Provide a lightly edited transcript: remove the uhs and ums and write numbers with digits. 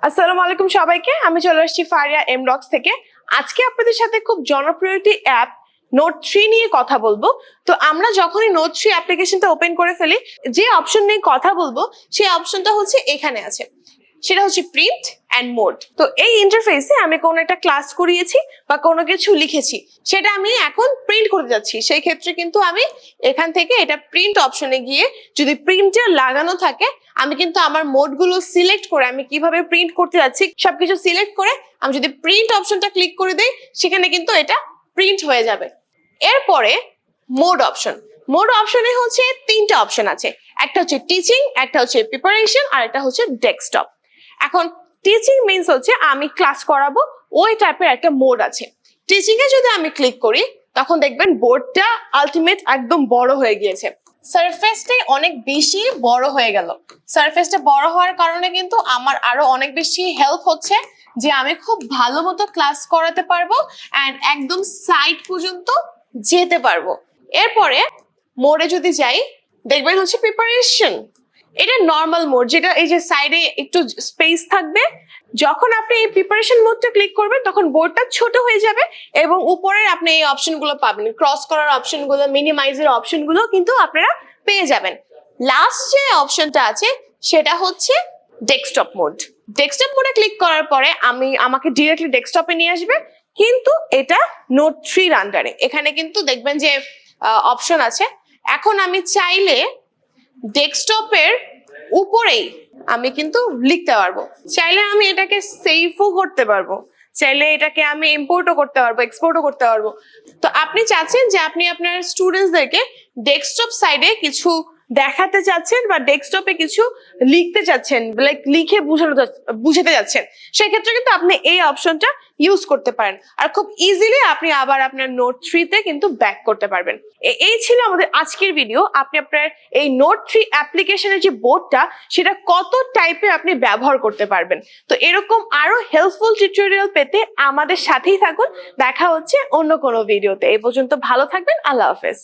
আসসালামু আলাইকুম সবাইকে, আমি চলে আসছি ফারিয়া এমডক্স থেকে। আজকে আপনাদের সাথে খুব জনপ্রিয় একটি অ্যাপ নোট 3 নিয়ে কথা বলবো। তো আমরা যখনই নোট 3 অ্যাপ্লিকেশনটা ওপেন করে ফেলি, যে অপশন নিয়ে কথা বলবো সেই অপশনটা হচ্ছে এখানে আছে, সেটা হচ্ছে প্রিন্ট অ্যান্ড মোড। তো এই ইন্টারফেসে আমি কোনো একটা ক্লাস করিয়েছি বা কোনো কিছু লিখেছি, সেটা আমি এখন প্রিন্ট করতে যাচ্ছি। সেই ক্ষেত্রে কিন্তু আমি এখান থেকে এটা প্রিন্ট অপশনে গিয়ে যদি প্রিন্টার লাগানো থাকে, আমি কিন্তু আমার মোডগুলো সিলেক্ট করে আমি কিভাবে প্রিন্ট করতে যাচ্ছি সবকিছু সিলেক্ট করে আমি যদি প্রিন্ট অপশনটা ক্লিক করে দেই, সেখানে কিন্তু এটা প্রিন্ট হয়ে যাবে। এরপরে মোড অপশনে হচ্ছে তিনটা অপশন আছে, একটা হচ্ছে টিচিং, একটা হচ্ছে প্রিপারেশন, আর একটা হচ্ছে ডেস্কটপ। এখন টিচিং মিন্স হচ্ছে আমি ক্লাস করাবো, ওই টাইপের একটা মোড আছে। টিচিং এ যদি আমি ক্লিক করি তখন দেখবেন বোর্ডটা আলটিমেট একদম বড় হয়ে গিয়েছে, সারফেসটাই অনেক বেশি বড় হয়ে গেল। সারফেসটা বড় হওয়ার কারণে কিন্তু আমার আরো অনেক বেশি হেল্প হচ্ছে যে আমি খুব ভালো মতো ক্লাস করাতে পারবো এন্ড একদম সাইড পর্যন্ত যেতে পারবো। এরপরে মোডে যদি যাই, দেখবেন হচ্ছে প্রিপারেশন। এটা নর্মাল মোড, যেটা এই যে সাইডে একটু স্পেস থাকবে। যখন আপনি এই প্রিপারেশন মোডটা ক্লিক করবেন তখন বোর্ডটা ছোট হয়ে যাবে এবং উপরে আপনি এই অপশনগুলো পাবেন, ক্রস করার অপশনগুলো, মিনিমাইজের অপশনগুলো কিন্তু আপনারা পেয়ে যাবেন। লাস্ট যে অপশনটা আছে সেটা হচ্ছে ডেস্কটপ মোড। ডেস্কটপ মোডে ক্লিক করার পরে আমাকে ডিরেক্টলি ডেস্কটপে নিয়ে আসবে, কিন্তু এটা নোট 3 আন্ডারে। এখানে কিন্তু দেখবেন যে অপশন আছে। এখন আমি চাইলে ডেস্কটপের উপরেই আমি কিন্তু লিখতে পারবো, চাইলে আমি এটাকে সেভও করতে পারবো, চাইলে এটাকে আমি ইম্পোর্টও করতে পারবো, এক্সপোর্টও করতে পারবো। তো আপনি চাচ্ছেন যে আপনি আপনার স্টুডেন্টসদেরকে ডেস্কটপ সাইডে কিছু দেখাতে চাচ্ছেন বা ডেস্কটপে কিছু লিখতে চাচ্ছেন, লাইক লিখে বুঝাতে যাচ্ছেন, সেক্ষেত্রে কিন্তু আপনি এই অপশনটা ইউজ করতে পারেন আর খুব ইজিলি আপনি আবার আপনার নোট 3 তে কিন্তু ব্যাক করতে পারবেন। এই ছিল আমাদের আজকের ভিডিও। আপনি আপনার এই নোট 3 অ্যাপ্লিকেশনের যে বোর্ডটা, সেটা কত টাইপে আপনি ব্যবহার করতে পারবেন। তো এরকম আরো হেল্পফুল টিউটোরিয়াল পেতে আমাদের সাথেই থাকুন। দেখা হচ্ছে অন্য কোনো ভিডিওতে। এই পর্যন্ত ভালো থাকবেন। আল্লাহ হাফেজ।